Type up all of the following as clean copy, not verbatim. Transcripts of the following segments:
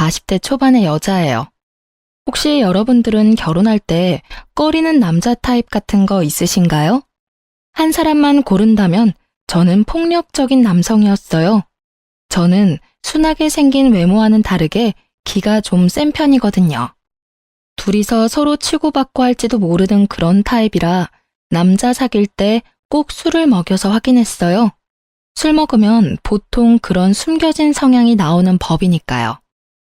40대 초반의 여자예요. 혹시 여러분들은 결혼할 때 꺼리는 남자 타입 같은 거 있으신가요? 한 사람만 고른다면 저는 폭력적인 남성이었어요. 저는 순하게 생긴 외모와는 다르게 기가 좀 센 편이거든요. 둘이서 서로 치고받고 할지도 모르는 그런 타입이라 남자 사귈 때 꼭 술을 먹여서 확인했어요. 술 먹으면 보통 그런 숨겨진 성향이 나오는 법이니까요.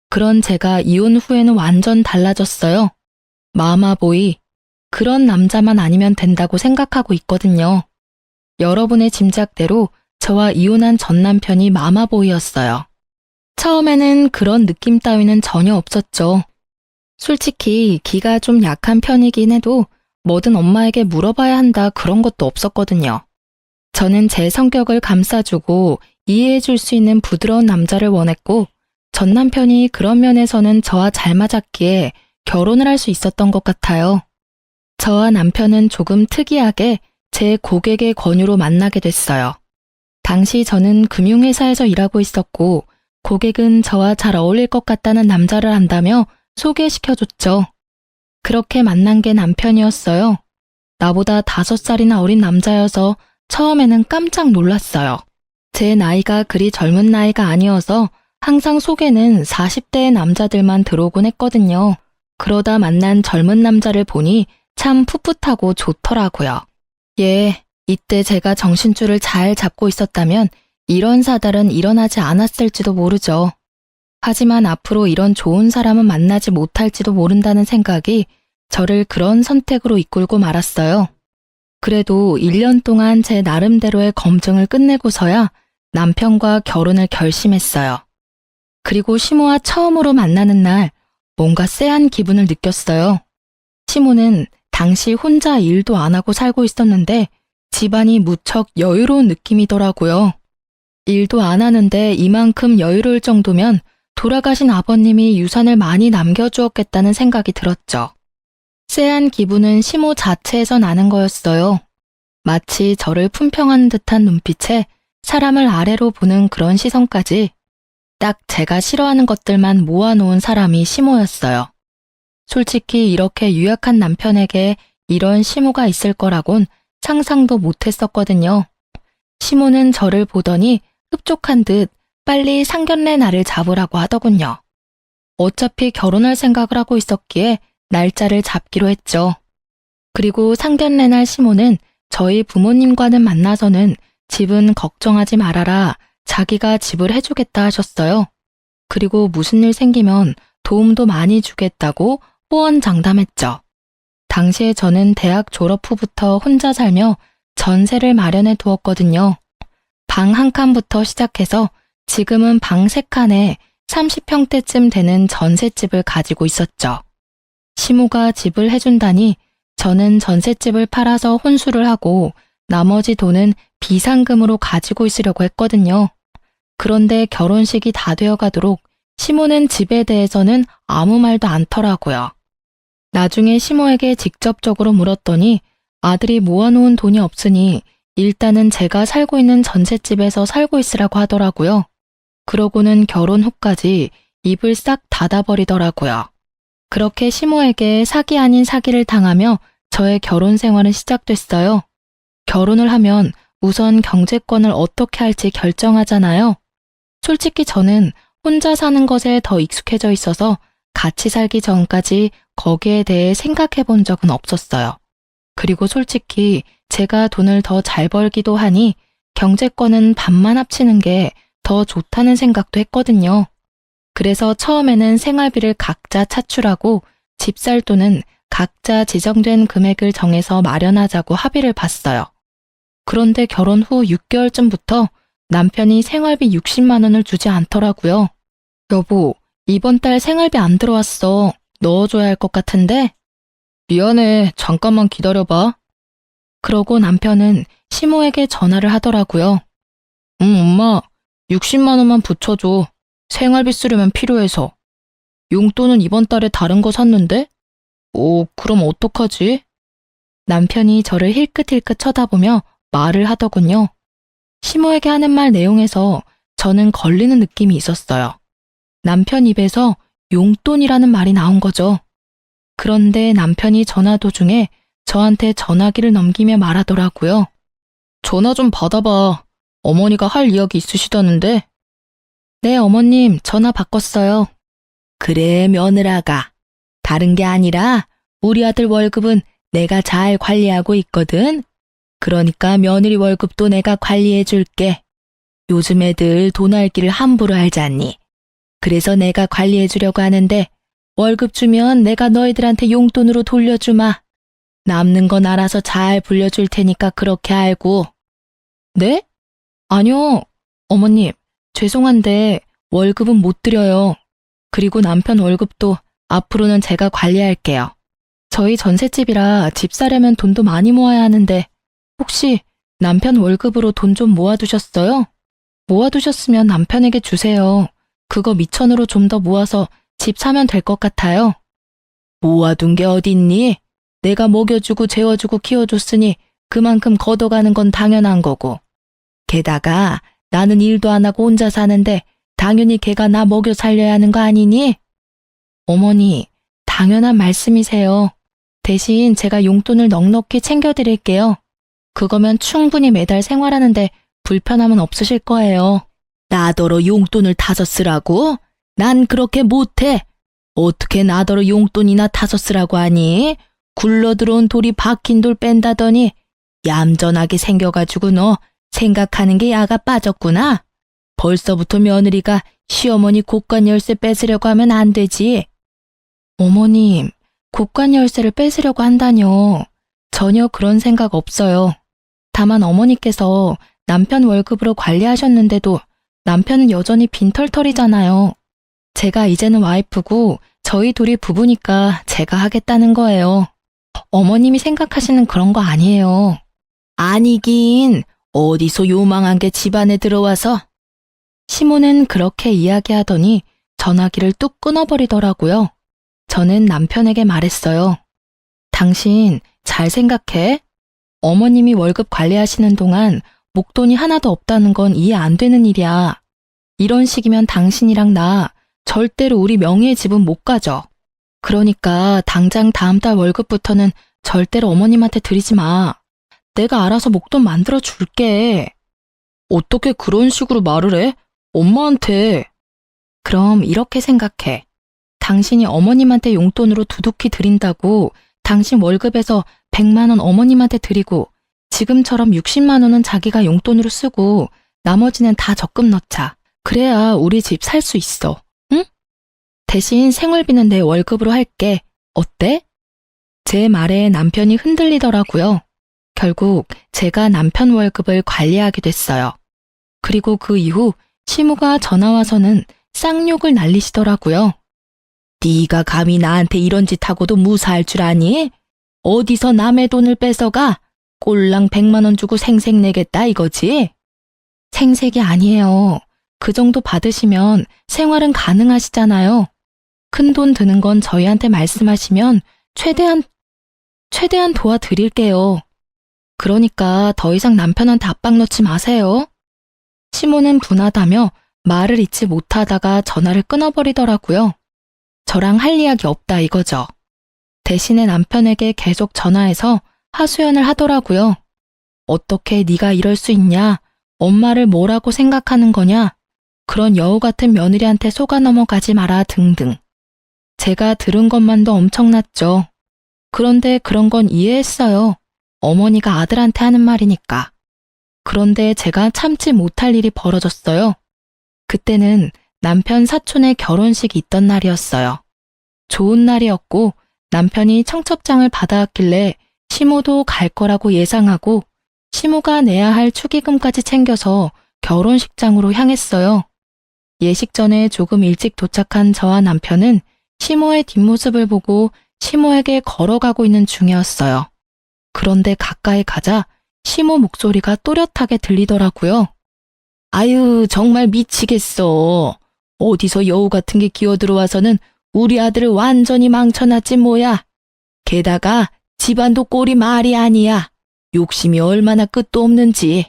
그런 제가 이혼 후에는 완전 달라졌어요. 마마보이, 그런 남자만 아니면 된다고 생각하고 있거든요. 여러분의 짐작대로 저와 이혼한 전 남편이 마마보이였어요. 처음에는 그런 느낌 따위는 전혀 없었죠. 솔직히 기가 좀 약한 편이긴 해도 뭐든 엄마에게 물어봐야 한다 그런 것도 없었거든요. 저는 제 성격을 감싸주고 이해해줄 수 있는 부드러운 남자를 원했고 전 남편이 그런 면에서는 저와 잘 맞았기에 결혼을 할 수 있었던 것 같아요. 저와 남편은 조금 특이하게 제 고객의 권유로 만나게 됐어요. 당시 저는 금융회사에서 일하고 있었고 고객은 저와 잘 어울릴 것 같다는 남자를 안다며 소개시켜줬죠. 그렇게 만난 게 남편이었어요. 나보다 5살이나 어린 남자여서 처음에는 깜짝 놀랐어요. 제 나이가 그리 젊은 나이가 아니어서 항상 속에는 40대의 남자들만 들어오곤 했거든요. 그러다 만난 젊은 남자를 보니 참 풋풋하고 좋더라고요. 이때 제가 정신줄을 잘 잡고 있었다면 이런 사달은 일어나지 않았을지도 모르죠. 하지만 앞으로 이런 좋은 사람은 만나지 못할지도 모른다는 생각이 저를 그런 선택으로 이끌고 말았어요. 그래도 1년 동안 제 나름대로의 검증을 끝내고서야 남편과 결혼을 결심했어요. 그리고 시모와 처음으로 만나는 날 뭔가 쎄한 기분을 느꼈어요. 시모는 당시 혼자 일도 안 하고 살고 있었는데 집안이 무척 여유로운 느낌이더라고요. 일도 안 하는데 이만큼 여유로울 정도면 돌아가신 아버님이 유산을 많이 남겨주었겠다는 생각이 들었죠. 쎄한 기분은 시모 자체에서 나는 거였어요. 마치 저를 품평하는 듯한 눈빛에 사람을 아래로 보는 그런 시선까지 딱 제가 싫어하는 것들만 모아놓은 사람이 시모였어요. 솔직히 이렇게 유약한 남편에게 이런 시모가 있을 거라곤 상상도 못했었거든요. 시모는 저를 보더니 흡족한 듯 빨리 상견례 날을 잡으라고 하더군요. 어차피 결혼할 생각을 하고 있었기에 날짜를 잡기로 했죠. 그리고 상견례 날 시모는 저희 부모님과는 만나서는 집은 걱정하지 말아라, 자기가 집을 해주겠다 하셨어요. 그리고 무슨 일 생기면 도움도 많이 주겠다고 호언장담했죠. 당시에 저는 대학 졸업 후부터 혼자 살며 전세를 마련해 두었거든요. 방 한 칸부터 시작해서 지금은 방 3칸에 30평대쯤 되는 전셋집을 가지고 있었죠. 시모가 집을 해준다니 저는 전셋집을 팔아서 혼수를 하고 나머지 돈은 비상금으로 가지고 있으려고 했거든요. 그런데 결혼식이 다 되어가도록 시모는 집에 대해서는 아무 말도 않더라고요. 나중에 시모에게 직접적으로 물었더니 아들이 모아놓은 돈이 없으니 일단은 제가 살고 있는 전셋집에서 살고 있으라고 하더라고요. 그러고는 결혼 후까지 입을 싹 닫아버리더라고요. 그렇게 시모에게 사기 아닌 사기를 당하며 저의 결혼 생활은 시작됐어요. 결혼을 하면 우선 경제권을 어떻게 할지 결정하잖아요. 솔직히 저는 혼자 사는 것에 더 익숙해져 있어서 같이 살기 전까지 거기에 대해 생각해 본 적은 없었어요. 그리고 솔직히 제가 돈을 더 잘 벌기도 하니 경제권은 반만 합치는 게 더 좋다는 생각도 했거든요. 그래서 처음에는 생활비를 각자 차출하고 집 살 돈은 각자 지정된 금액을 정해서 마련하자고 합의를 봤어요. 그런데 결혼 후 6개월쯤부터 남편이 생활비 60만 원을 주지 않더라고요. 여보, 이번 달 생활비 안 들어왔어. 넣어줘야 할 것 같은데? 미안해, 잠깐만 기다려봐. 그러고 남편은 시모에게 전화를 하더라고요. 엄마, 60만 원만 붙여줘. 생활비 쓰려면 필요해서. 용돈은 이번 달에 다른 거 샀는데? 그럼 어떡하지? 남편이 저를 힐끗힐끗 쳐다보며 말을 하더군요. 시모에게 하는 말 내용에서 저는 걸리는 느낌이 있었어요. 남편 입에서 용돈이라는 말이 나온 거죠. 그런데 남편이 전화 도중에 저한테 전화기를 넘기며 말하더라고요. 전화 좀 받아봐. 어머니가 할 이야기 있으시다는데. 네, 어머님, 전화 바꿨어요. 그래, 며느라가. 다른 게 아니라 우리 아들 월급은 내가 잘 관리하고 있거든. 그러니까 며느리 월급도 내가 관리해 줄게. 요즘 애들 돈 알기를 함부로 알잖니. 그래서 내가 관리해 주려고 하는데 월급 주면 내가 너희들한테 용돈으로 돌려주마. 남는 건 알아서 잘 불려줄 테니까 그렇게 알고. 네? 아니요. 어머님, 죄송한데 월급은 못 드려요. 그리고 남편 월급도 앞으로는 제가 관리할게요. 저희 전셋집이라 집 사려면 돈도 많이 모아야 하는데 혹시 남편 월급으로 돈 좀 모아두셨어요? 모아두셨으면 남편에게 주세요. 그거 미천으로 좀 더 모아서 집 사면 될 것 같아요. 모아둔 게 어딨니? 내가 먹여주고 재워주고 키워줬으니 그만큼 걷어가는 건 당연한 거고. 게다가 나는 일도 안 하고 혼자 사는데 당연히 걔가 나 먹여 살려야 하는 거 아니니? 어머니, 당연한 말씀이세요. 대신 제가 용돈을 넉넉히 챙겨드릴게요. 그거면 충분히 매달 생활하는데 불편함은 없으실 거예요. 나더러 용돈을 타서 쓰라고? 난 그렇게 못해. 어떻게 나더러 용돈이나 타서 쓰라고 하니? 굴러들어온 돌이 박힌 돌 뺀다더니 얌전하게 생겨가지고 너 생각하는 게 야가 빠졌구나. 벌써부터 며느리가 시어머니 곳간 열쇠 뺏으려고 하면 안 되지. 어머님, 곳간 열쇠를 뺏으려고 한다뇨. 전혀 그런 생각 없어요. 다만 어머니께서 남편 월급으로 관리하셨는데도 남편은 여전히 빈털털이잖아요. 제가 이제는 와이프고 저희 둘이 부부니까 제가 하겠다는 거예요. 어머님이 생각하시는 그런 거 아니에요. 아니긴 어디서 요망한 게 집안에 들어와서. 시모는 그렇게 이야기하더니 전화기를 뚝 끊어버리더라고요. 저는 남편에게 말했어요. 당신 잘 생각해. 어머님이 월급 관리하시는 동안 목돈이 하나도 없다는 건 이해 안 되는 일이야. 이런 식이면 당신이랑 나 절대로 우리 명의의 집은 못 가져. 그러니까 당장 다음 달 월급부터는 절대로 어머님한테 드리지 마. 내가 알아서 목돈 만들어 줄게. 어떻게 그런 식으로 말을 해? 엄마한테. 그럼 이렇게 생각해. 당신이 어머님한테 용돈으로 두둑히 드린다고 당신 월급에서 100만 원 어머님한테 드리고 지금처럼 60만 원은 자기가 용돈으로 쓰고 나머지는 다 적금 넣자. 그래야 우리 집 살 수 있어. 응? 대신 생활비는 내 월급으로 할게. 어때? 제 말에 남편이 흔들리더라고요. 결국 제가 남편 월급을 관리하게 됐어요. 그리고 그 이후 시모가 전화와서는 쌍욕을 날리시더라고요. 네가 감히 나한테 이런 짓 하고도 무사할 줄 아니? 어디서 남의 돈을 뺏어가? 꼴랑 100만 원 주고 생색 내겠다 이거지? 생색이 아니에요. 그 정도 받으시면 생활은 가능하시잖아요. 큰 돈 드는 건 저희한테 말씀하시면 최대한 도와드릴게요. 그러니까 더 이상 남편한테 압박 넣지 마세요. 시모는 분하다며 말을 잇지 못하다가 전화를 끊어버리더라고요. 저랑 할 이야기 없다 이거죠. 대신에 남편에게 계속 전화해서 하소연을 하더라고요. 어떻게 네가 이럴 수 있냐? 엄마를 뭐라고 생각하는 거냐? 그런 여우 같은 며느리한테 속아 넘어가지 마라 등등. 제가 들은 것만도 엄청났죠. 그런데 그런 건 이해했어요. 어머니가 아들한테 하는 말이니까. 그런데 제가 참지 못할 일이 벌어졌어요. 그때는 남편 사촌의 결혼식이 있던 날이었어요. 좋은 날이었고 남편이 청첩장을 받아왔길래 시모도 갈 거라고 예상하고 시모가 내야 할 축의금까지 챙겨서 결혼식장으로 향했어요. 예식 전에 조금 일찍 도착한 저와 남편은 시모의 뒷모습을 보고 시모에게 걸어가고 있는 중이었어요. 그런데 가까이 가자 시모 목소리가 또렷하게 들리더라고요. 아유, 정말 미치겠어. 어디서 여우 같은 게 기어들어와서는 우리 아들을 완전히 망쳐놨지 뭐야. 게다가 집안도 꼴이 말이 아니야. 욕심이 얼마나 끝도 없는지.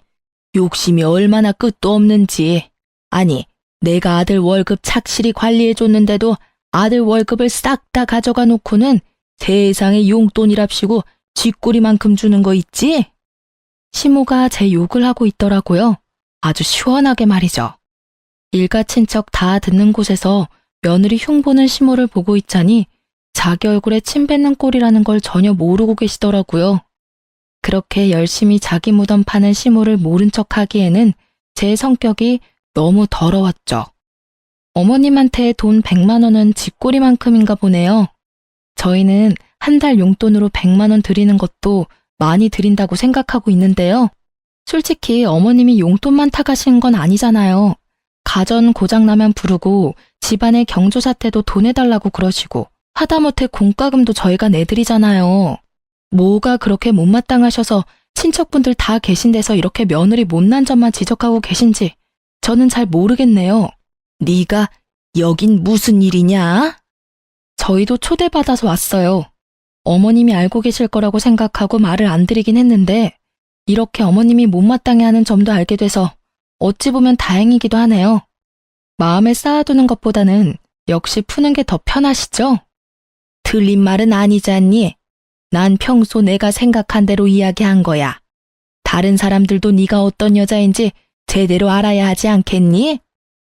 아니, 내가 아들 월급 착실히 관리해줬는데도 아들 월급을 싹 다 가져가 놓고는 세상에 용돈이랍시고 쥐꼬리만큼 주는 거 있지? 시모가 제 욕을 하고 있더라고요. 아주 시원하게 말이죠. 일가 친척 다 듣는 곳에서 며느리 흉보는 시모를 보고 있자니 자기 얼굴에 침 뱉는 꼴이라는 걸 전혀 모르고 계시더라고요. 그렇게 열심히 자기 무덤 파는 시모를 모른 척하기에는 제 성격이 너무 더러웠죠. 어머님한테 돈 100만 원은 쥐꼬리만큼인가 보네요. 저희는 한 달 용돈으로 100만 원 드리는 것도 많이 드린다고 생각하고 있는데요. 솔직히 어머님이 용돈만 타가신 건 아니잖아요. 가전 고장나면 부르고 집안의 경조사태도 돈 내달라고 그러시고 하다못해 공과금도 저희가 내드리잖아요. 뭐가 그렇게 못마땅하셔서 친척분들 다 계신 데서 이렇게 며느리 못난 점만 지적하고 계신지 저는 잘 모르겠네요. 네가 여긴 무슨 일이냐? 저희도 초대받아서 왔어요. 어머님이 알고 계실 거라고 생각하고 말을 안 드리긴 했는데 이렇게 어머님이 못마땅해 하는 점도 알게 돼서 어찌 보면 다행이기도 하네요. 마음에 쌓아두는 것보다는 역시 푸는 게 더 편하시죠? 틀린 말은 아니지 않니? 난 평소 내가 생각한 대로 이야기한 거야. 다른 사람들도 네가 어떤 여자인지 제대로 알아야 하지 않겠니?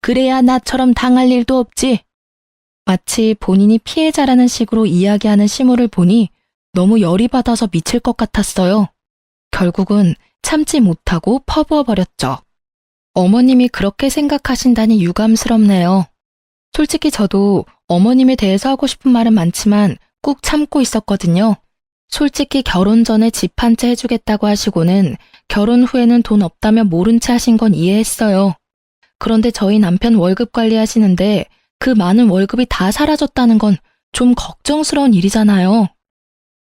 그래야 나처럼 당할 일도 없지. 마치 본인이 피해자라는 식으로 이야기하는 시모를 보니 너무 열이 받아서 미칠 것 같았어요. 결국은 참지 못하고 퍼부어버렸죠. 어머님이 그렇게 생각하신다니 유감스럽네요. 솔직히 저도 어머님에 대해서 하고 싶은 말은 많지만 꾹 참고 있었거든요. 솔직히 결혼 전에 집 한 채 해주겠다고 하시고는 결혼 후에는 돈 없다며 모른 채 하신 건 이해했어요. 그런데 저희 남편 월급 관리하시는데 그 많은 월급이 다 사라졌다는 건 좀 걱정스러운 일이잖아요.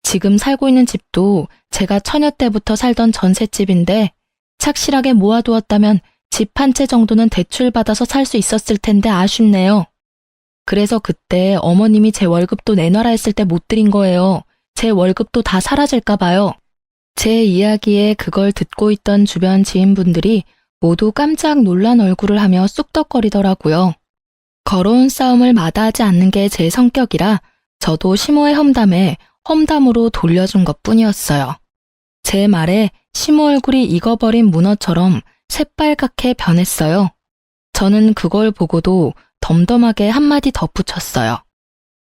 지금 살고 있는 집도 제가 처녀 때부터 살던 전셋집인데 착실하게 모아두었다면 집 한 채 정도는 대출받아서 살 수 있었을 텐데 아쉽네요. 그래서 그때 어머님이 제 월급도 내놔라 했을 때 못 드린 거예요. 제 월급도 다 사라질까 봐요. 제 이야기에 그걸 듣고 있던 주변 지인분들이 모두 깜짝 놀란 얼굴을 하며 쑥덕거리더라고요. 걸어온 싸움을 마다하지 않는 게 제 성격이라 저도 시모의 험담에 험담으로 돌려준 것뿐이었어요. 제 말에 시모 얼굴이 익어버린 문어처럼 새빨갛게 변했어요. 저는 그걸 보고도 덤덤하게 한마디 덧붙였어요.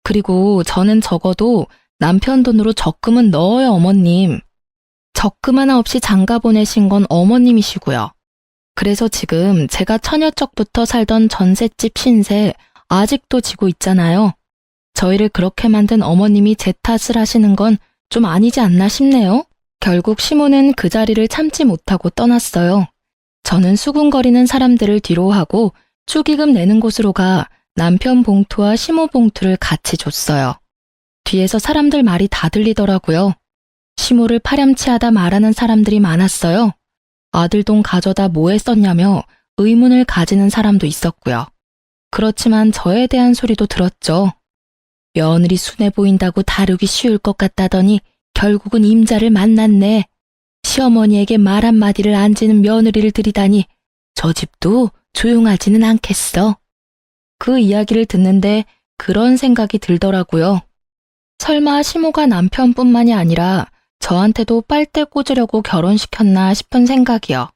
그리고 저는 적어도 남편 돈으로 적금은 넣어요, 어머님. 적금 하나 없이 장가 보내신 건 어머님이시고요. 그래서 지금 제가 처녀적부터 살던 전셋집 신세 아직도 지고 있잖아요. 저희를 그렇게 만든 어머님이 제 탓을 하시는 건 좀 아니지 않나 싶네요. 결국 시모는 그 자리를 참지 못하고 떠났어요. 저는 수군거리는 사람들을 뒤로 하고 축의금 내는 곳으로 가 남편 봉투와 시모 봉투를 같이 줬어요. 뒤에서 사람들 말이 다 들리더라고요. 시모를 파렴치하다 말하는 사람들이 많았어요. 아들 돈 가져다 뭐에 썼냐며 의문을 가지는 사람도 있었고요. 그렇지만 저에 대한 소리도 들었죠. 며느리 순해 보인다고 다루기 쉬울 것 같다더니 결국은 임자를 만났네. 시어머니에게 말 한마디를 안 지는 며느리를 들이다니 저 집도 조용하지는 않겠어. 그 이야기를 듣는데 그런 생각이 들더라고요. 설마 시모가 남편뿐만이 아니라 저한테도 빨대 꽂으려고 결혼시켰나 싶은 생각이요.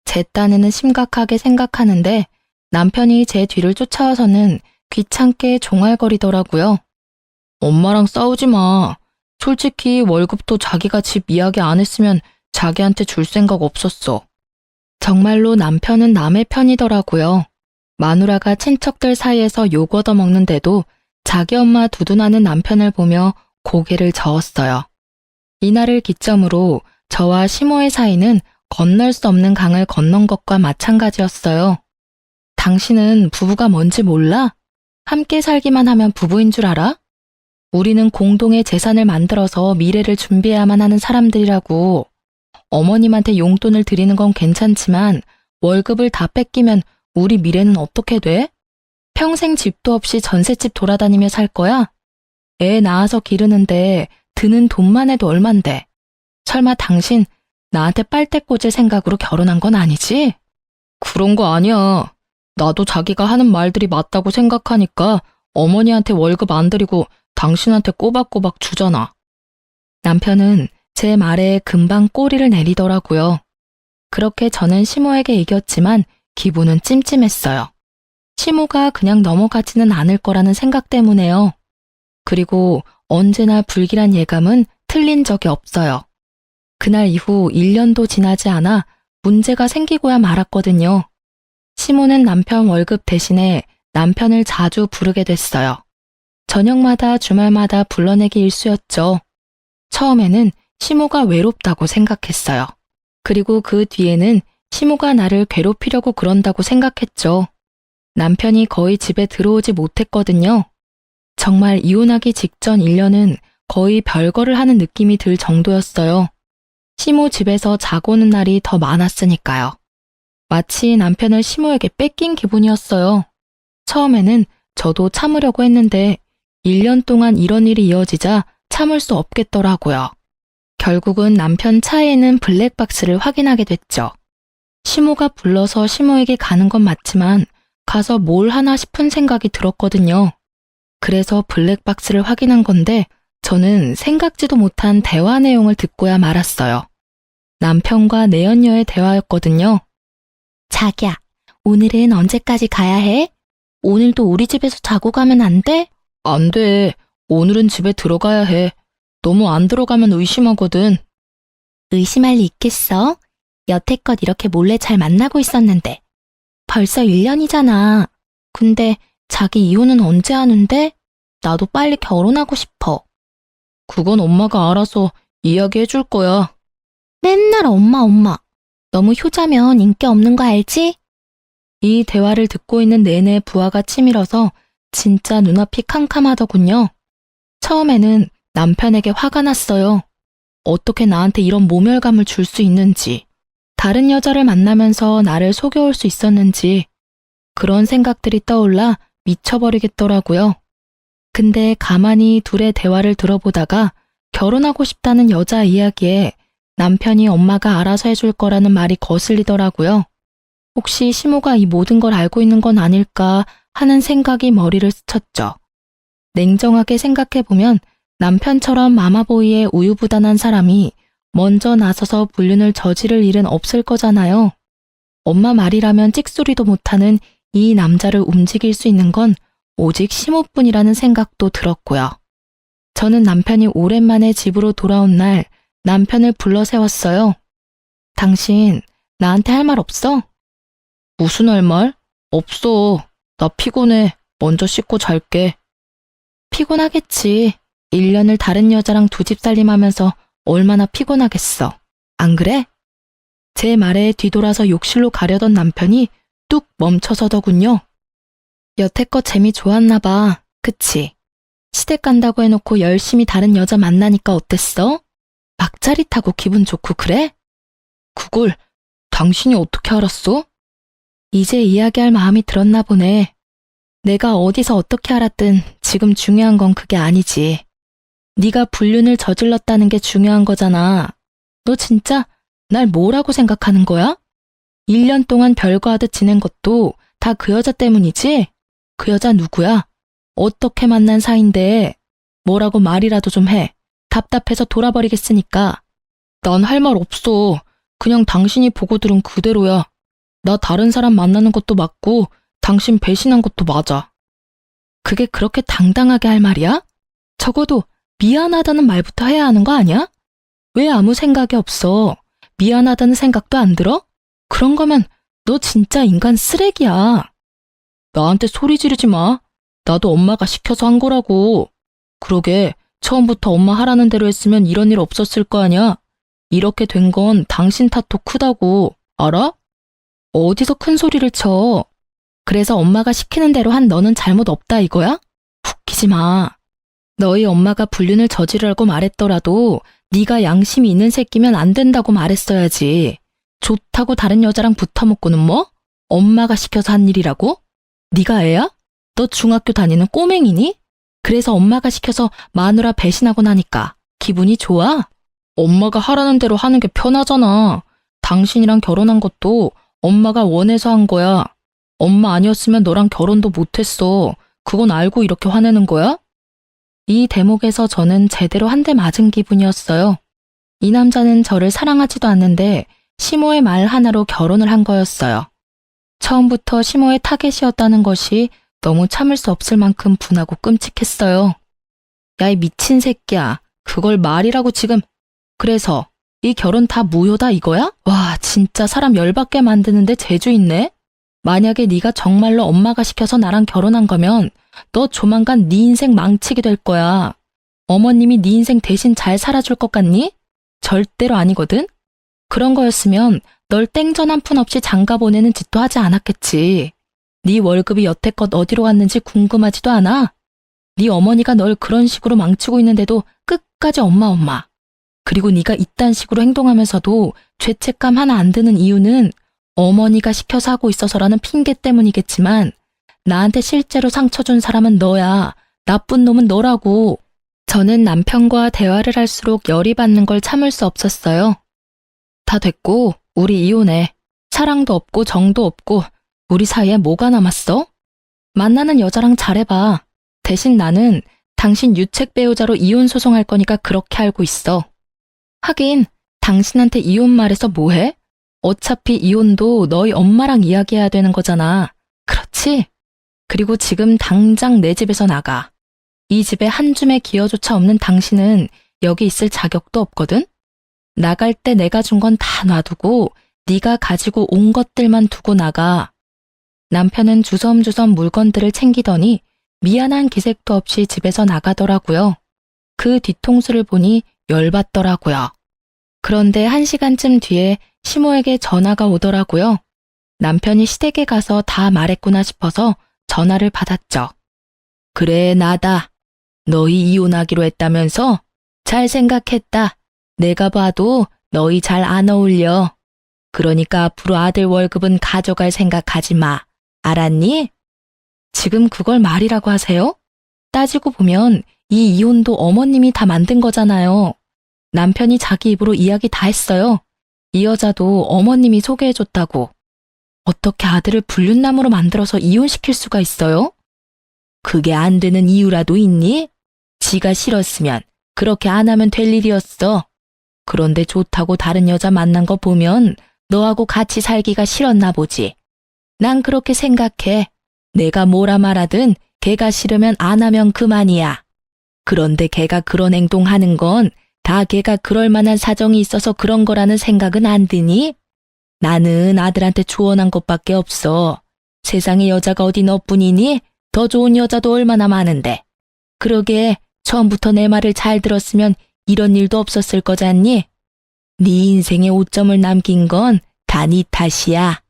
제 딴에는 심각하게 생각하는데 남편이 제 뒤를 쫓아와서는 귀찮게 종알거리더라고요. 엄마랑 싸우지 마. 솔직히 월급도 자기가 집 이야기 안 했으면 자기한테 줄 생각 없었어. 정말로 남편은 남의 편이더라고요. 마누라가 친척들 사이에서 욕 얻어먹는데도 자기 엄마 두둔하는 남편을 보며 고개를 저었어요. 이날을 기점으로 저와 시모의 사이는 건널 수 없는 강을 건넌 것과 마찬가지였어요. 당신은 부부가 뭔지 몰라? 함께 살기만 하면 부부인 줄 알아? 우리는 공동의 재산을 만들어서 미래를 준비해야만 하는 사람들이라고. 어머님한테 용돈을 드리는 건 괜찮지만 월급을 다 뺏기면 우리 미래는 어떻게 돼? 평생 집도 없이 전셋집 돌아다니며 살 거야? 애 낳아서 기르는데 드는 돈만 해도 얼만데. 설마 당신 나한테 빨대 꽂을 생각으로 결혼한 건 아니지? 그런 거 아니야. 나도 자기가 하는 말들이 맞다고 생각하니까 어머니한테 월급 안 드리고 당신한테 꼬박꼬박 주잖아. 남편은 제 말에 금방 꼬리를 내리더라고요. 그렇게 저는 시모에게 이겼지만 기분은 찜찜했어요. 시모가 그냥 넘어가지는 않을 거라는 생각 때문에요. 그리고 언제나 불길한 예감은 틀린 적이 없어요. 그날 이후 1년도 지나지 않아 문제가 생기고야 말았거든요. 시모는 남편 월급 대신에 남편을 자주 부르게 됐어요. 저녁마다 주말마다 불러내기 일쑤였죠. 처음에는 시모가 외롭다고 생각했어요. 그리고 그 뒤에는 시모가 나를 괴롭히려고 그런다고 생각했죠. 남편이 거의 집에 들어오지 못했거든요. 정말 이혼하기 직전 1년은 거의 별거를 하는 느낌이 들 정도였어요. 시모 집에서 자고 오는 날이 더 많았으니까요. 마치 남편을 시모에게 뺏긴 기분이었어요. 처음에는 저도 참으려고 했는데 1년 동안 이런 일이 이어지자 참을 수 없겠더라고요. 결국은 남편 차에는 블랙박스를 확인하게 됐죠. 시모가 불러서 시모에게 가는 건 맞지만 가서 뭘 하나 싶은 생각이 들었거든요. 그래서 블랙박스를 확인한 건데 저는 생각지도 못한 대화 내용을 듣고야 말았어요. 남편과 내연녀의 대화였거든요. 자기야, 오늘은 언제까지 가야 해? 오늘도 우리 집에서 자고 가면 안 돼? 안 돼. 오늘은 집에 들어가야 해. 너무 안 들어가면 의심하거든. 의심할 리 있겠어? 여태껏 이렇게 몰래 잘 만나고 있었는데. 벌써 1년이잖아. 근데 자기 이혼은 언제 하는데? 나도 빨리 결혼하고 싶어. 그건 엄마가 알아서 이야기해 줄 거야. 맨날 엄마. 너무 효자면 인기 없는 거 알지? 이 대화를 듣고 있는 내내 부하가 치밀어서 진짜 눈앞이 캄캄하더군요. 처음에는 남편에게 화가 났어요. 어떻게 나한테 이런 모멸감을 줄 수 있는지, 다른 여자를 만나면서 나를 속여올 수 있었는지, 그런 생각들이 떠올라 미쳐버리겠더라고요. 근데 가만히 둘의 대화를 들어보다가 결혼하고 싶다는 여자 이야기에 남편이 엄마가 알아서 해줄 거라는 말이 거슬리더라고요. 혹시 시모가 이 모든 걸 알고 있는 건 아닐까 하는 생각이 머리를 스쳤죠. 냉정하게 생각해보면 남편처럼 마마보이에 우유부단한 사람이 먼저 나서서 불륜을 저지를 일은 없을 거잖아요. 엄마 말이라면 찍소리도 못하는 이 남자를 움직일 수 있는 건 오직 시모뿐이라는 생각도 들었고요. 저는 남편이 오랜만에 집으로 돌아온 날 남편을 불러 세웠어요. 당신 나한테 할 말 없어? 무슨 할 말? 없어. 나 피곤해. 먼저 씻고 잘게. 피곤하겠지. 1년을 다른 여자랑 두 집 살림하면서 얼마나 피곤하겠어. 안 그래? 제 말에 뒤돌아서 욕실로 가려던 남편이 뚝 멈춰서더군요. 여태껏 재미 좋았나 봐. 그치? 시댁 간다고 해놓고 열심히 다른 여자 만나니까 어땠어? 막 짜릿하고 기분 좋고 그래? 그걸 당신이 어떻게 알았어? 이제 이야기할 마음이 들었나 보네. 내가 어디서 어떻게 알았든 지금 중요한 건 그게 아니지. 네가 불륜을 저질렀다는 게 중요한 거잖아. 너 진짜 날 뭐라고 생각하는 거야? 1년 동안 별거 하듯 지낸 것도 다 그 여자 때문이지? 그 여자 누구야? 어떻게 만난 사이인데? 뭐라고 말이라도 좀 해. 답답해서 돌아버리겠으니까. 난 할 말 없어. 그냥 당신이 보고 들은 그대로야. 나 다른 사람 만나는 것도 맞고 당신 배신한 것도 맞아. 그게 그렇게 당당하게 할 말이야? 적어도 미안하다는 말부터 해야 하는 거 아니야? 왜 아무 생각이 없어? 미안하다는 생각도 안 들어? 그런 거면 너 진짜 인간 쓰레기야. 나한테 소리 지르지 마. 나도 엄마가 시켜서 한 거라고. 그러게 처음부터 엄마 하라는 대로 했으면 이런 일 없었을 거 아니야. 이렇게 된 건 당신 탓도 크다고. 알아? 어디서 큰 소리를 쳐. 그래서 엄마가 시키는 대로 한 너는 잘못 없다 이거야? 웃기지 마. 너희 엄마가 불륜을 저지르라고 말했더라도 네가 양심이 있는 새끼면 안 된다고 말했어야지. 좋다고 다른 여자랑 붙어먹고는 뭐? 엄마가 시켜서 한 일이라고? 네가 애야? 너 중학교 다니는 꼬맹이니? 그래서 엄마가 시켜서 마누라 배신하고 나니까 기분이 좋아? 엄마가 하라는 대로 하는 게 편하잖아. 당신이랑 결혼한 것도 엄마가 원해서 한 거야. 엄마 아니었으면 너랑 결혼도 못했어. 그건 알고 이렇게 화내는 거야? 이 대목에서 저는 제대로 한 대 맞은 기분이었어요. 이 남자는 저를 사랑하지도 않는데 시모의 말 하나로 결혼을 한 거였어요. 처음부터 시모의 타겟이었다는 것이 너무 참을 수 없을 만큼 분하고 끔찍했어요. 야, 이 미친 새끼야. 그걸 말이라고 지금. 그래서 이 결혼 다 무효다 이거야? 와, 진짜 사람 열받게 만드는데 재주 있네? 만약에 네가 정말로 엄마가 시켜서 나랑 결혼한 거면 너 조만간 네 인생 망치게 될 거야. 어머님이 네 인생 대신 잘 살아줄 것 같니? 절대로 아니거든? 그런 거였으면 널 땡전 한 푼 없이 장가 보내는 짓도 하지 않았겠지. 네 월급이 여태껏 어디로 갔는지 궁금하지도 않아? 네 어머니가 널 그런 식으로 망치고 있는데도 끝까지 엄마. 그리고 네가 이딴 식으로 행동하면서도 죄책감 하나 안 드는 이유는 어머니가 시켜서 하고 있어서라는 핑계 때문이겠지만 나한테 실제로 상처 준 사람은 너야. 나쁜 놈은 너라고. 저는 남편과 대화를 할수록 열이 받는 걸 참을 수 없었어요. 다 됐고 우리 이혼해. 사랑도 없고 정도 없고 우리 사이에 뭐가 남았어? 만나는 여자랑 잘해봐. 대신 나는 당신 유책 배우자로 이혼 소송할 거니까 그렇게 알고 있어. 하긴 당신한테 이혼 말해서 뭐해? 어차피 이혼도 너희 엄마랑 이야기해야 되는 거잖아. 그렇지? 그리고 지금 당장 내 집에서 나가. 이 집에 한 줌의 기여조차 없는 당신은 여기 있을 자격도 없거든? 나갈 때 내가 준 건 다 놔두고 네가 가지고 온 것들만 두고 나가. 남편은 주섬주섬 물건들을 챙기더니 미안한 기색도 없이 집에서 나가더라고요. 그 뒤통수를 보니 열받더라고요. 그런데 1시간쯤 뒤에 시모에게 전화가 오더라고요. 남편이 시댁에 가서 다 말했구나 싶어서 전화를 받았죠. 그래, 나다. 너희 이혼하기로 했다면서? 잘 생각했다. 내가 봐도 너희 잘 안 어울려. 그러니까 앞으로 아들 월급은 가져갈 생각하지 마. 알았니? 지금 그걸 말이라고 하세요? 따지고 보면 이 이혼도 어머님이 다 만든 거잖아요. 남편이 자기 입으로 이야기 다 했어요. 이 여자도 어머님이 소개해줬다고. 어떻게 아들을 불륜남으로 만들어서 이혼시킬 수가 있어요? 그게 안 되는 이유라도 있니? 지가 싫었으면 그렇게 안 하면 될 일이었어. 그런데 좋다고 다른 여자 만난 거 보면 너하고 같이 살기가 싫었나 보지. 난 그렇게 생각해. 내가 뭐라 말하든 걔가 싫으면 안 하면 그만이야. 그런데 걔가 그런 행동하는 건 다 걔가 그럴 만한 사정이 있어서 그런 거라는 생각은 안 드니? 나는 아들한테 조언한 것밖에 없어. 세상에 여자가 어디 너뿐이니? 더 좋은 여자도 얼마나 많은데. 그러게 처음부터 내 말을 잘 들었으면 이런 일도 없었을 거잖니? 네 인생에 오점을 남긴 건 다 네 탓이야.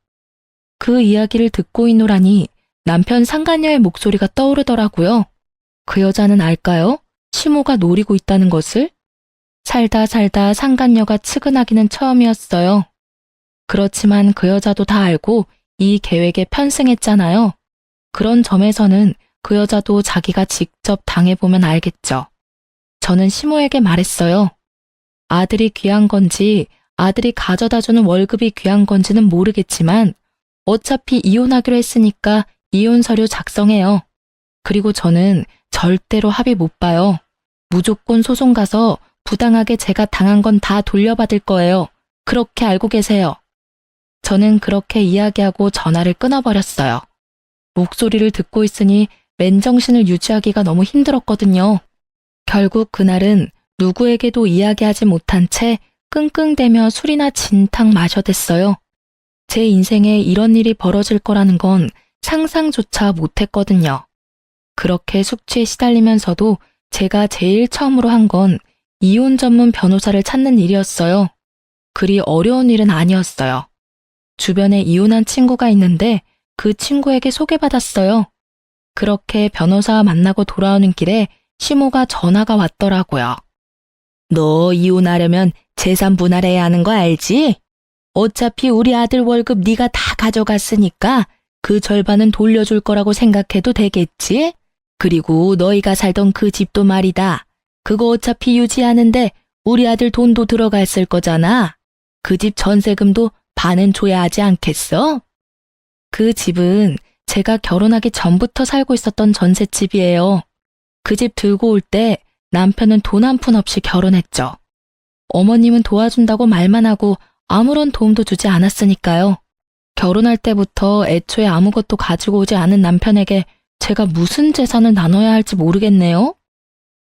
그 이야기를 듣고 있노라니 남편 상간녀의 목소리가 떠오르더라고요. 그 여자는 알까요? 시모가 노리고 있다는 것을? 살다 상간녀가 측은하기는 처음이었어요. 그렇지만 그 여자도 다 알고 이 계획에 편승했잖아요. 그런 점에서는 그 여자도 자기가 직접 당해보면 알겠죠. 저는 시모에게 말했어요. 아들이 귀한 건지 아들이 가져다주는 월급이 귀한 건지는 모르겠지만 어차피 이혼하기로 했으니까 이혼 서류 작성해요. 그리고 저는 절대로 합의 못 봐요. 무조건 소송 가서 부당하게 제가 당한 건 다 돌려받을 거예요. 그렇게 알고 계세요. 저는 그렇게 이야기하고 전화를 끊어버렸어요. 목소리를 듣고 있으니 맨정신을 유지하기가 너무 힘들었거든요. 결국 그날은 누구에게도 이야기하지 못한 채 끙끙대며 술이나 진탕 마셔댔어요. 제 인생에 이런 일이 벌어질 거라는 건 상상조차 못했거든요. 그렇게 숙취에 시달리면서도 제가 제일 처음으로 한 건 이혼 전문 변호사를 찾는 일이었어요. 그리 어려운 일은 아니었어요. 주변에 이혼한 친구가 있는데 그 친구에게 소개받았어요. 그렇게 변호사 만나고 돌아오는 길에 시모가 전화가 왔더라고요. 너 이혼하려면 재산 분할해야 하는 거 알지? 어차피 우리 아들 월급 네가 다 가져갔으니까 그 절반은 돌려줄 거라고 생각해도 되겠지? 그리고 너희가 살던 그 집도 말이다. 그거 어차피 유지하는데 우리 아들 돈도 들어갔을 거잖아. 그 집 전세금도 반은 줘야 하지 않겠어? 그 집은 제가 결혼하기 전부터 살고 있었던 전셋집이에요. 그 집 들고 올 때 남편은 돈 한 푼 없이 결혼했죠. 어머님은 도와준다고 말만 하고 아무런 도움도 주지 않았으니까요. 결혼할 때부터 애초에 아무것도 가지고 오지 않은 남편에게 제가 무슨 재산을 나눠야 할지 모르겠네요.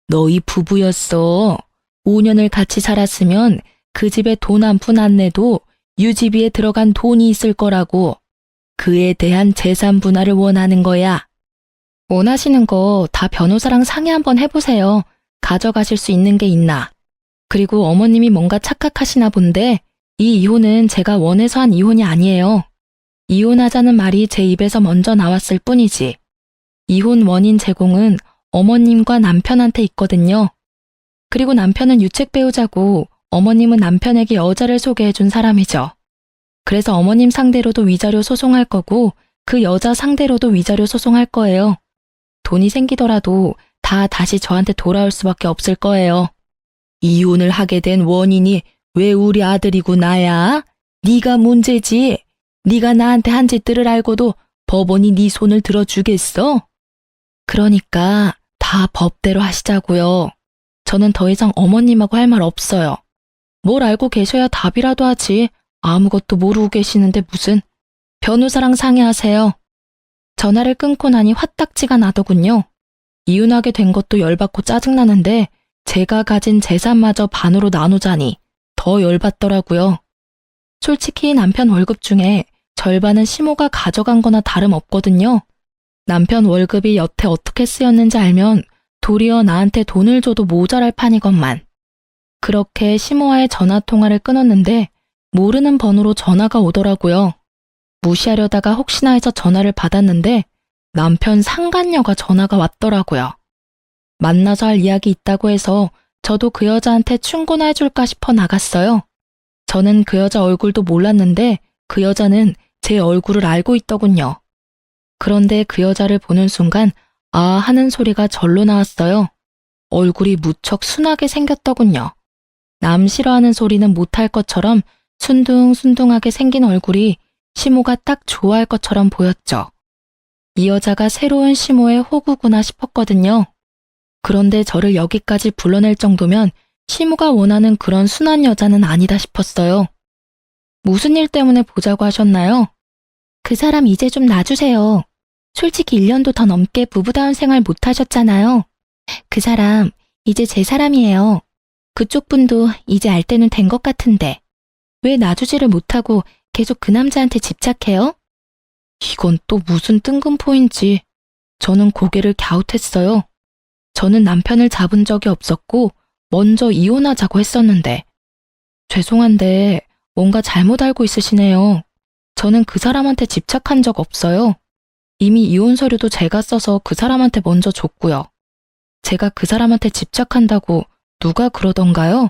너희 부부였어. 5년을 같이 살았으면 그 집에 돈 한 푼 안 내도 유지비에 들어간 돈이 있을 거라고. 그에 대한 재산 분할을 원하는 거야. 원하시는 거 다 변호사랑 상의 한번 해보세요. 가져가실 수 있는 게 있나. 그리고 어머님이 뭔가 착각하시나 본데 이 이혼은 제가 원해서 한 이혼이 아니에요. 이혼하자는 말이 제 입에서 먼저 나왔을 뿐이지. 이혼 원인 제공은 어머님과 남편한테 있거든요. 그리고 남편은 유책 배우자고 어머님은 남편에게 여자를 소개해준 사람이죠. 그래서 어머님 상대로도 위자료 소송할 거고 그 여자 상대로도 위자료 소송할 거예요. 돈이 생기더라도 다 다시 저한테 돌아올 수밖에 없을 거예요. 이혼을 하게 된 원인이 왜 우리 아들이고 나야? 네가 문제지. 네가 나한테 한 짓들을 알고도 법원이 네 손을 들어주겠어? 그러니까 다 법대로 하시자고요. 저는 더 이상 어머님하고 할 말 없어요. 뭘 알고 계셔야 답이라도 하지. 아무것도 모르고 계시는데 무슨. 변호사랑 상의하세요. 전화를 끊고 나니 화딱지가 나더군요. 이혼하게 된 것도 열받고 짜증나는데 제가 가진 재산마저 반으로 나누자니 더 열받더라고요. 솔직히 남편 월급 중에 절반은 시모가 가져간 거나 다름없거든요. 남편 월급이 여태 어떻게 쓰였는지 알면 도리어 나한테 돈을 줘도 모자랄 판이건만. 그렇게 시모와의 전화통화를 끊었는데 모르는 번호로 전화가 오더라고요. 무시하려다가 혹시나 해서 전화를 받았는데 남편 상간녀가 전화가 왔더라고요. 만나서 할 이야기 있다고 해서 저도 그 여자한테 충고나 해줄까 싶어 나갔어요. 저는 그 여자 얼굴도 몰랐는데 그 여자는 제 얼굴을 알고 있더군요. 그런데 그 여자를 보는 순간 아 하는 소리가 절로 나왔어요. 얼굴이 무척 순하게 생겼더군요. 남 싫어하는 소리는 못할 것처럼 순둥순둥하게 생긴 얼굴이 시모가 딱 좋아할 것처럼 보였죠. 이 여자가 새로운 시모의 호구구나 싶었거든요. 그런데 저를 여기까지 불러낼 정도면 시모가 원하는 그런 순한 여자는 아니다 싶었어요. 무슨 일 때문에 보자고 하셨나요? 그 사람 이제 좀 놔주세요. 솔직히 1년도 더 넘게 부부다운 생활 못 하셨잖아요. 그 사람 이제 제 사람이에요. 그쪽 분도 이제 알 때는 된 것 같은데 왜 놔주지를 못하고 계속 그 남자한테 집착해요? 이건 또 무슨 뜬금포인지 저는 고개를 갸웃했어요. 저는 남편을 잡은 적이 없었고 먼저 이혼하자고 했었는데 죄송한데 뭔가 잘못 알고 있으시네요. 저는 그 사람한테 집착한 적 없어요. 이미 이혼 서류도 제가 써서 그 사람한테 먼저 줬고요. 제가 그 사람한테 집착한다고 누가 그러던가요?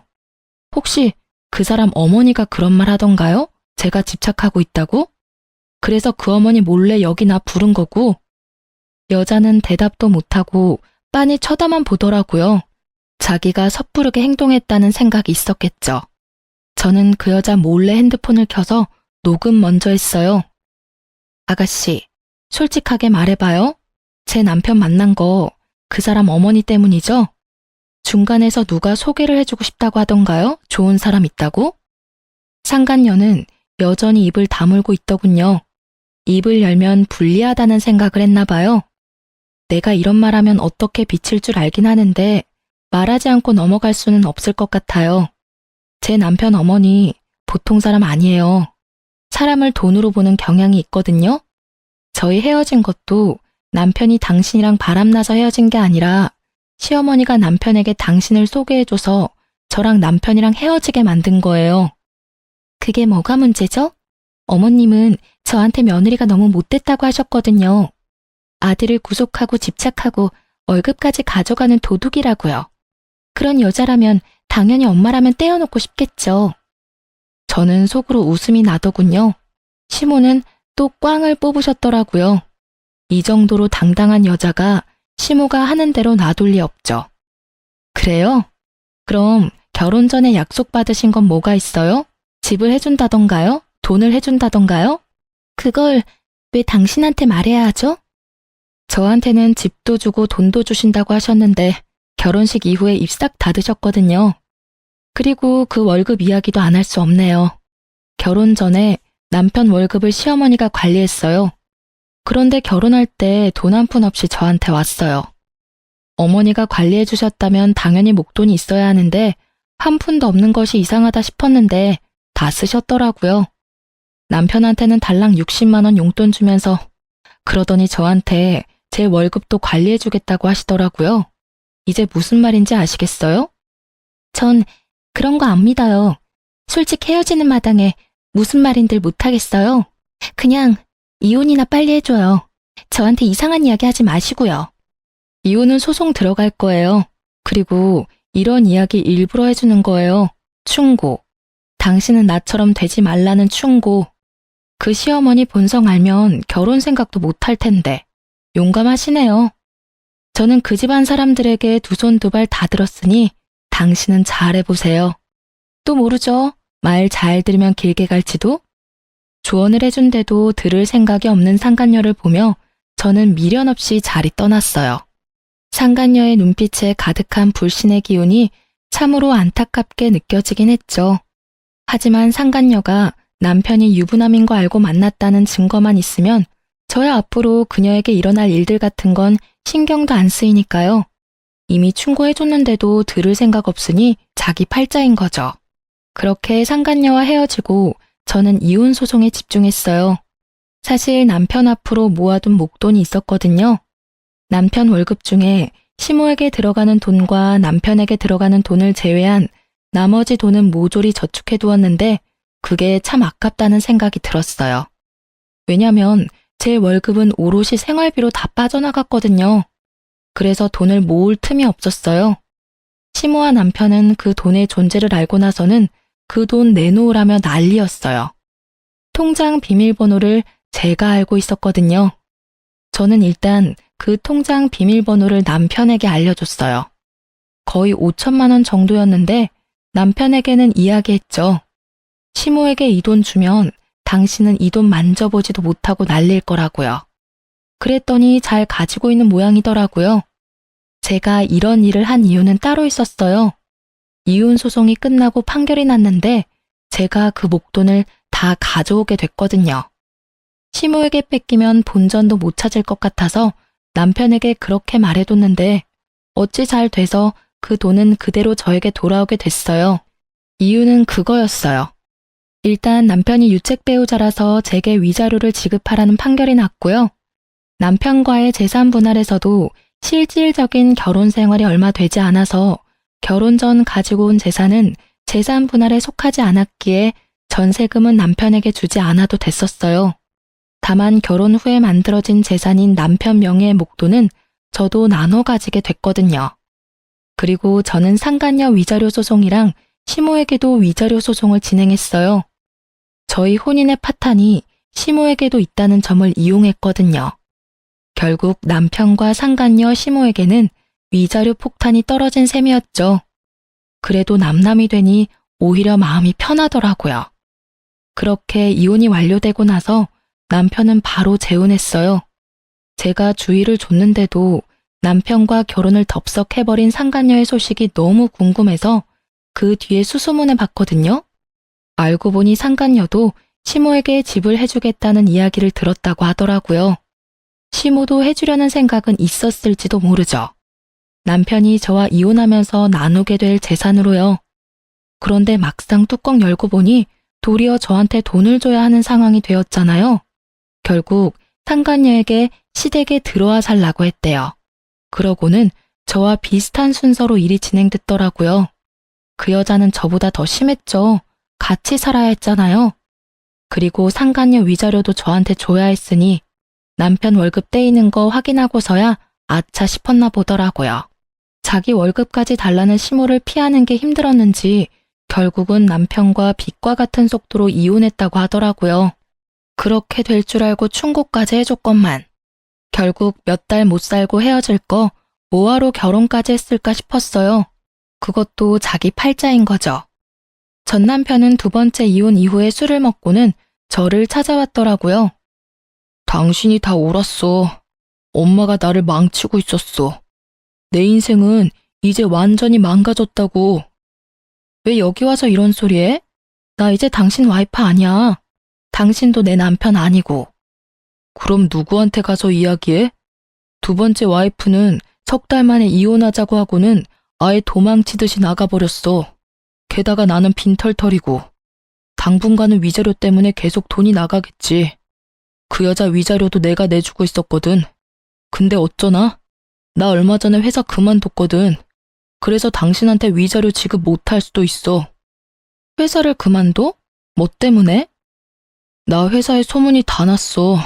혹시 그 사람 어머니가 그런 말 하던가요? 제가 집착하고 있다고? 그래서 그 어머니 몰래 여기 나 부른 거고. 여자는 대답도 못하고 빤히 쳐다만 보더라고요. 자기가 섣부르게 행동했다는 생각이 있었겠죠. 저는 그 여자 몰래 핸드폰을 켜서 녹음 먼저 했어요. 아가씨, 솔직하게 말해봐요. 제 남편 만난 거 그 사람 어머니 때문이죠? 중간에서 누가 소개를 해주고 싶다고 하던가요? 좋은 사람 있다고? 상간녀는 여전히 입을 다물고 있더군요. 입을 열면 불리하다는 생각을 했나 봐요. 내가 이런 말하면 어떻게 비칠 줄 알긴 하는데 말하지 않고 넘어갈 수는 없을 것 같아요. 제 남편 어머니 보통 사람 아니에요. 사람을 돈으로 보는 경향이 있거든요. 저희 헤어진 것도 남편이 당신이랑 바람나서 헤어진 게 아니라 시어머니가 남편에게 당신을 소개해줘서 저랑 남편이랑 헤어지게 만든 거예요. 그게 뭐가 문제죠? 어머님은 저한테 며느리가 너무 못됐다고 하셨거든요. 아들을 구속하고 집착하고 월급까지 가져가는 도둑이라고요. 그런 여자라면 당연히 엄마라면 떼어놓고 싶겠죠. 저는 속으로 웃음이 나더군요. 시모는 또 꽝을 뽑으셨더라고요. 이 정도로 당당한 여자가 시모가 하는 대로 놔둘 리 없죠. 그래요? 그럼 결혼 전에 약속받으신 건 뭐가 있어요? 집을 해준다던가요? 돈을 해준다던가요? 그걸 왜 당신한테 말해야 하죠? 저한테는 집도 주고 돈도 주신다고 하셨는데 결혼식 이후에 입 싹 닫으셨거든요. 그리고 그 월급 이야기도 안 할 수 없네요. 결혼 전에 남편 월급을 시어머니가 관리했어요. 그런데 결혼할 때 돈 한 푼 없이 저한테 왔어요. 어머니가 관리해 주셨다면 당연히 목돈이 있어야 하는데 한 푼도 없는 것이 이상하다 싶었는데 다 쓰셨더라고요. 남편한테는 달랑 60만 원 용돈 주면서 그러더니 저한테 제 월급도 관리해 주겠다고 하시더라고요. 이제 무슨 말인지 아시겠어요? 전 그런 거 안 믿어요. 솔직히 헤어지는 마당에 무슨 말인들 못하겠어요. 그냥 이혼이나 빨리 해줘요. 저한테 이상한 이야기 하지 마시고요. 이혼은 소송 들어갈 거예요. 그리고 이런 이야기 일부러 해주는 거예요. 충고. 당신은 나처럼 되지 말라는 충고. 그 시어머니 본성 알면 결혼 생각도 못 할 텐데. 용감하시네요. 저는 그 집안 사람들에게 두 손 두 발 다 들었으니 당신은 잘해보세요. 또 모르죠. 말 잘 들으면 길게 갈지도. 조언을 해준데도 들을 생각이 없는 상간녀를 보며 저는 미련 없이 자리 떠났어요. 상간녀의 눈빛에 가득한 불신의 기운이 참으로 안타깝게 느껴지긴 했죠. 하지만 상간녀가 남편이 유부남인 거 알고 만났다는 증거만 있으면 저야 앞으로 그녀에게 일어날 일들 같은 건 신경도 안 쓰이니까요. 이미 충고해줬는데도 들을 생각 없으니 자기 팔자인 거죠. 그렇게 상간녀와 헤어지고 저는 이혼 소송에 집중했어요. 사실 남편 앞으로 모아둔 목돈이 있었거든요. 남편 월급 중에 시모에게 들어가는 돈과 남편에게 들어가는 돈을 제외한 나머지 돈은 모조리 저축해 두었는데 그게 참 아깝다는 생각이 들었어요. 왜냐면 제 월급은 오롯이 생활비로 다 빠져나갔거든요. 그래서 돈을 모을 틈이 없었어요. 시모와 남편은 그 돈의 존재를 알고 나서는 그 돈 내놓으라며 난리였어요. 통장 비밀번호를 제가 알고 있었거든요. 저는 일단 그 통장 비밀번호를 남편에게 알려줬어요. 거의 5천만 원 정도였는데 남편에게는 이야기했죠. 시모에게 이 돈 주면 당신은 이 돈 만져보지도 못하고 날릴 거라고요. 그랬더니 잘 가지고 있는 모양이더라고요. 제가 이런 일을 한 이유는 따로 있었어요. 이혼 소송이 끝나고 판결이 났는데 제가 그 목돈을 다 가져오게 됐거든요. 시모에게 뺏기면 본전도 못 찾을 것 같아서 남편에게 그렇게 말해뒀는데 어찌 잘 돼서 그 돈은 그대로 저에게 돌아오게 됐어요. 이유는 그거였어요. 일단 남편이 유책 배우자라서 제게 위자료를 지급하라는 판결이 났고요. 남편과의 재산 분할에서도 실질적인 결혼 생활이 얼마 되지 않아서 결혼 전 가지고 온 재산은 재산 분할에 속하지 않았기에 전세금은 남편에게 주지 않아도 됐었어요. 다만 결혼 후에 만들어진 재산인 남편 명의의 목돈은 저도 나눠 가지게 됐거든요. 그리고 저는 상간녀 위자료 소송이랑 시모에게도 위자료 소송을 진행했어요. 저희 혼인의 파탄이 시모에게도 있다는 점을 이용했거든요. 결국 남편과 상간녀 시모에게는 위자료 폭탄이 떨어진 셈이었죠. 그래도 남남이 되니 오히려 마음이 편하더라고요. 그렇게 이혼이 완료되고 나서 남편은 바로 재혼했어요. 제가 주의를 줬는데도 남편과 결혼을 덥석해버린 상간녀의 소식이 너무 궁금해서 그 뒤에 수소문을 봤거든요. 알고 보니 상간녀도 시모에게 집을 해주겠다는 이야기를 들었다고 하더라고요. 시모도 해주려는 생각은 있었을지도 모르죠. 남편이 저와 이혼하면서 나누게 될 재산으로요. 그런데 막상 뚜껑 열고 보니 도리어 저한테 돈을 줘야 하는 상황이 되었잖아요. 결국 상간녀에게 시댁에 들어와 살라고 했대요. 그러고는 저와 비슷한 순서로 일이 진행됐더라고요. 그 여자는 저보다 더 심했죠. 같이 살아야 했잖아요. 그리고 상간녀 위자료도 저한테 줘야 했으니 남편 월급 떼이는 거 확인하고서야 아차 싶었나 보더라고요. 자기 월급까지 달라는 시모를 피하는 게 힘들었는지 결국은 남편과 빛과 같은 속도로 이혼했다고 하더라고요. 그렇게 될 줄 알고 충고까지 해줬건만 결국 몇 달 못 살고 헤어질 거 뭐하러 결혼까지 했을까 싶었어요. 그것도 자기 팔자인 거죠. 전 남편은 두 번째 이혼 이후에 술을 먹고는 저를 찾아왔더라고요. 당신이 다 옳았어. 엄마가 나를 망치고 있었어. 내 인생은 이제 완전히 망가졌다고. 왜 여기 와서 이런 소리 해? 나 이제 당신 와이프 아니야. 당신도 내 남편 아니고. 그럼 누구한테 가서 이야기해? 두 번째 와이프는 석 달 만에 이혼하자고 하고는 아예 도망치듯이 나가버렸어. 게다가 나는 빈털털이고. 당분간은 위자료 때문에 계속 돈이 나가겠지. 그 여자 위자료도 내가 내주고 있었거든. 근데 어쩌나? 나 얼마 전에 회사 그만뒀거든. 그래서 당신한테 위자료 지급 못할 수도 있어. 회사를 그만둬? 뭐 때문에? 나 회사에 소문이 다 났어.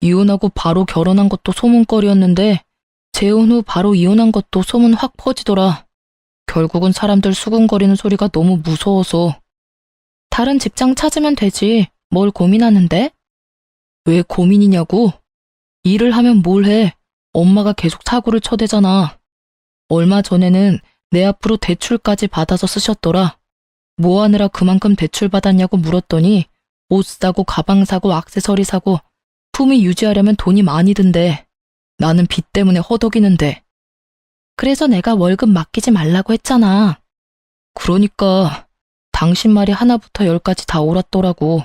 이혼하고 바로 결혼한 것도 소문거리였는데 재혼 후 바로 이혼한 것도 소문 확 퍼지더라. 결국은 사람들 수군거리는 소리가 너무 무서워서. 다른 직장 찾으면 되지. 뭘 고민하는데? 왜 고민이냐고? 일을 하면 뭘 해? 엄마가 계속 사고를 쳐대잖아. 얼마 전에는 내 앞으로 대출까지 받아서 쓰셨더라. 뭐 하느라 그만큼 대출 받았냐고 물었더니 옷 사고 가방 사고 액세서리 사고 품위 유지하려면 돈이 많이 든대. 나는 빚 때문에 허덕이는데. 그래서 내가 월급 맡기지 말라고 했잖아. 그러니까 당신 말이 하나부터 열까지 다 옳았더라고.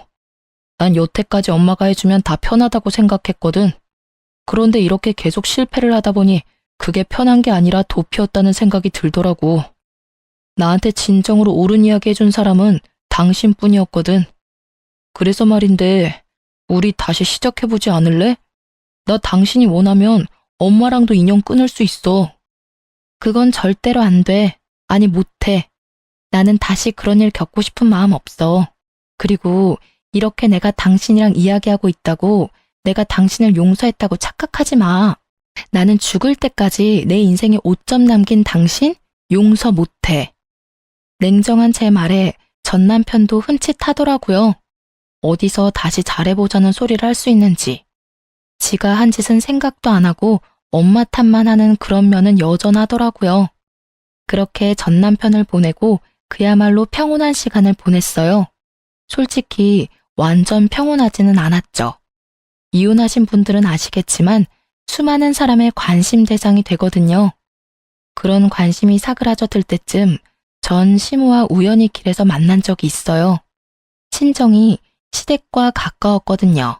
난 여태까지 엄마가 해주면 다 편하다고 생각했거든. 그런데 이렇게 계속 실패를 하다 보니 그게 편한 게 아니라 도피였다는 생각이 들더라고. 나한테 진정으로 옳은 이야기 해준 사람은 당신뿐이었거든. 그래서 말인데 우리 다시 시작해보지 않을래? 나 당신이 원하면 엄마랑도 인연 끊을 수 있어. 그건 절대로 안 돼. 아니 못해. 나는 다시 그런 일 겪고 싶은 마음 없어. 그리고 이렇게 내가 당신이랑 이야기하고 있다고 내가 당신을 용서했다고 착각하지 마. 나는 죽을 때까지 내 인생에 오점 남긴 당신 용서 못해. 냉정한 제 말에 전 남편도 흠칫하더라고요. 어디서 다시 잘해보자는 소리를 할 수 있는지. 지가 한 짓은 생각도 안 하고 엄마 탓만 하는 그런 면은 여전하더라고요. 그렇게 전 남편을 보내고 그야말로 평온한 시간을 보냈어요. 솔직히 완전 평온하지는 않았죠. 이혼하신 분들은 아시겠지만 수많은 사람의 관심 대상이 되거든요. 그런 관심이 사그라져 들 때쯤 전 시모와 우연히 길에서 만난 적이 있어요. 친정이 시댁과 가까웠거든요.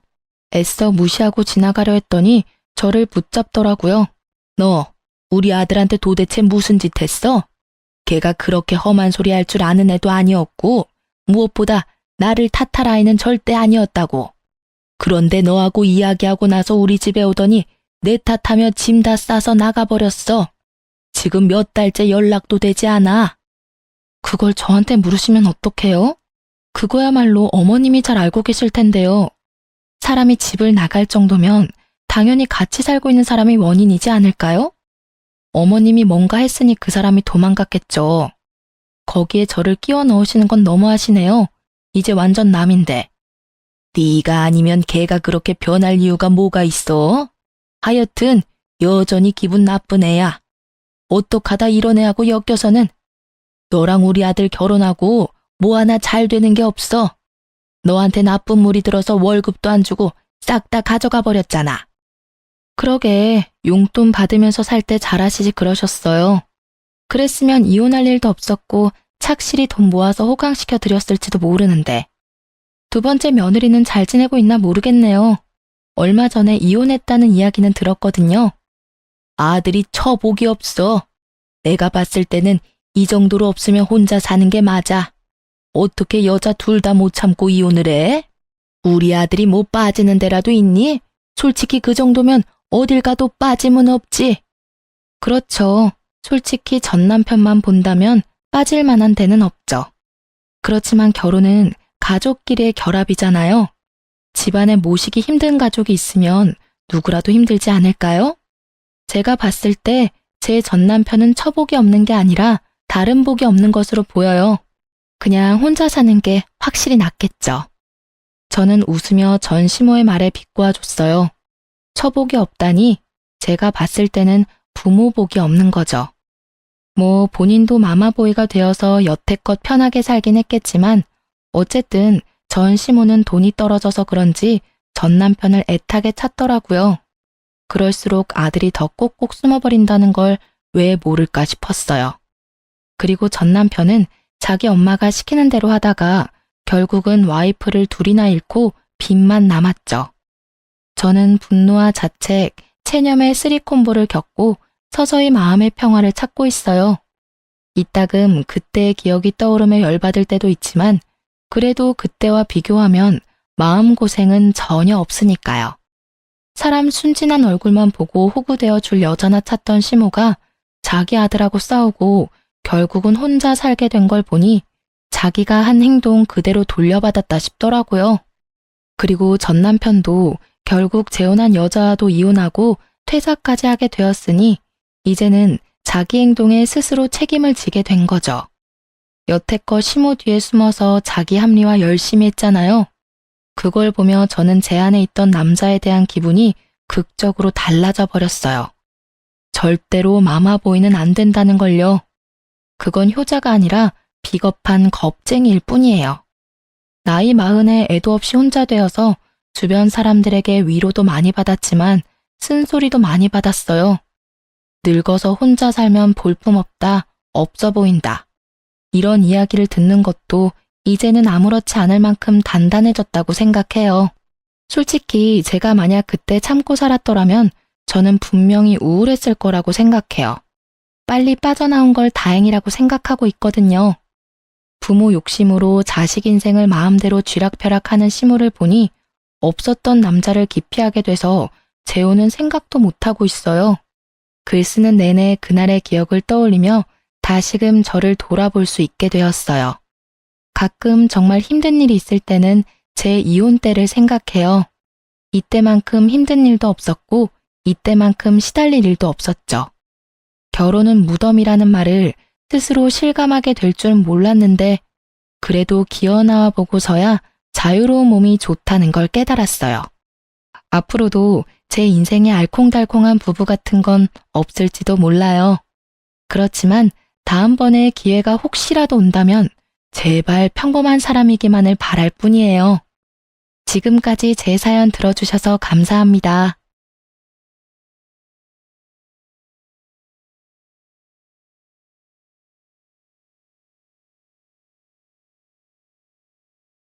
애써 무시하고 지나가려 했더니 저를 붙잡더라고요. 너 우리 아들한테 도대체 무슨 짓 했어? 걔가 그렇게 험한 소리 할 줄 아는 애도 아니었고 무엇보다 나를 탓할 아이는 절대 아니었다고. 그런데 너하고 이야기하고 나서 우리 집에 오더니 내 탓하며 짐 다 싸서 나가버렸어. 지금 몇 달째 연락도 되지 않아. 그걸 저한테 물으시면 어떡해요? 그거야말로 어머님이 잘 알고 계실 텐데요. 사람이 집을 나갈 정도면 당연히 같이 살고 있는 사람이 원인이지 않을까요? 어머님이 뭔가 했으니 그 사람이 도망갔겠죠. 거기에 저를 끼워 넣으시는 건 너무하시네요. 이제 완전 남인데. 네가 아니면 걔가 그렇게 변할 이유가 뭐가 있어? 하여튼 여전히 기분 나쁜 애야. 어떡하다 이런 애하고 엮여서는. 너랑 우리 아들 결혼하고 뭐 하나 잘 되는 게 없어. 너한테 나쁜 물이 들어서 월급도 안 주고 싹 다 가져가 버렸잖아. 그러게 용돈 받으면서 살 때 잘하시지 그러셨어요. 그랬으면 이혼할 일도 없었고 착실히 돈 모아서 호강시켜 드렸을지도 모르는데. 두 번째 며느리는 잘 지내고 있나 모르겠네요. 얼마 전에 이혼했다는 이야기는 들었거든요. 아들이 처복이 없어. 내가 봤을 때는 이 정도로 없으면 혼자 사는 게 맞아. 어떻게 여자 둘 다 못 참고 이혼을 해? 우리 아들이 뭐 빠지는 데라도 있니? 솔직히 그 정도면 어딜 가도 빠짐은 없지. 그렇죠. 솔직히 전 남편만 본다면 빠질 만한 데는 없죠. 그렇지만 결혼은 가족끼리의 결합이잖아요. 집안에 모시기 힘든 가족이 있으면 누구라도 힘들지 않을까요? 제가 봤을 때 제 전 남편은 처복이 없는 게 아니라 다른 복이 없는 것으로 보여요. 그냥 혼자 사는 게 확실히 낫겠죠. 저는 웃으며 전 시모의 말에 비꼬아줬어요. 처복이 없다니 제가 봤을 때는 부모 복이 없는 거죠. 뭐 본인도 마마보이가 되어서 여태껏 편하게 살긴 했겠지만 어쨌든 전 시모는 돈이 떨어져서 그런지 전 남편을 애타게 찾더라고요. 그럴수록 아들이 더 꼭꼭 숨어버린다는 걸 왜 모를까 싶었어요. 그리고 전 남편은 자기 엄마가 시키는 대로 하다가 결국은 와이프를 둘이나 잃고 빚만 남았죠. 저는 분노와 자책, 체념의 쓰리콤보를 겪고 서서히 마음의 평화를 찾고 있어요. 이따금 그때의 기억이 떠오르며 열받을 때도 있지만 그래도 그때와 비교하면 마음고생은 전혀 없으니까요. 사람 순진한 얼굴만 보고 호구되어 줄 여자나 찾던 시모가 자기 아들하고 싸우고 결국은 혼자 살게 된 걸 보니 자기가 한 행동 그대로 돌려받았다 싶더라고요. 그리고 전 남편도 결국 재혼한 여자와도 이혼하고 퇴사까지 하게 되었으니 이제는 자기 행동에 스스로 책임을 지게 된 거죠. 여태껏 시모 뒤에 숨어서 자기 합리화 열심히 했잖아요. 그걸 보며 저는 제 안에 있던 남자에 대한 기분이 극적으로 달라져 버렸어요. 절대로 마마보이는 안 된다는 걸요. 그건 효자가 아니라 비겁한 겁쟁이일 뿐이에요. 나이 40에 애도 없이 혼자 되어서 주변 사람들에게 위로도 많이 받았지만 쓴소리도 많이 받았어요. 늙어서 혼자 살면 볼품없다, 없어 보인다. 이런 이야기를 듣는 것도 이제는 아무렇지 않을 만큼 단단해졌다고 생각해요. 솔직히 제가 만약 그때 참고 살았더라면 저는 분명히 우울했을 거라고 생각해요. 빨리 빠져나온 걸 다행이라고 생각하고 있거든요. 부모 욕심으로 자식 인생을 마음대로 쥐락펴락하는 시모를 보니 없었던 남자를 기피하게 돼서 재혼은 생각도 못하고 있어요. 글 쓰는 내내 그날의 기억을 떠올리며 다시금 저를 돌아볼 수 있게 되었어요. 가끔 정말 힘든 일이 있을 때는 제 이혼 때를 생각해요. 이때만큼 힘든 일도 없었고 이때만큼 시달릴 일도 없었죠. 결혼은 무덤이라는 말을 스스로 실감하게 될 줄 몰랐는데 그래도 기어나와 보고서야 자유로운 몸이 좋다는 걸 깨달았어요. 앞으로도 제 인생에 알콩달콩한 부부 같은 건 없을지도 몰라요. 그렇지만 다음번에 기회가 혹시라도 온다면 제발 평범한 사람이기만을 바랄 뿐이에요. 지금까지 제 사연 들어주셔서 감사합니다.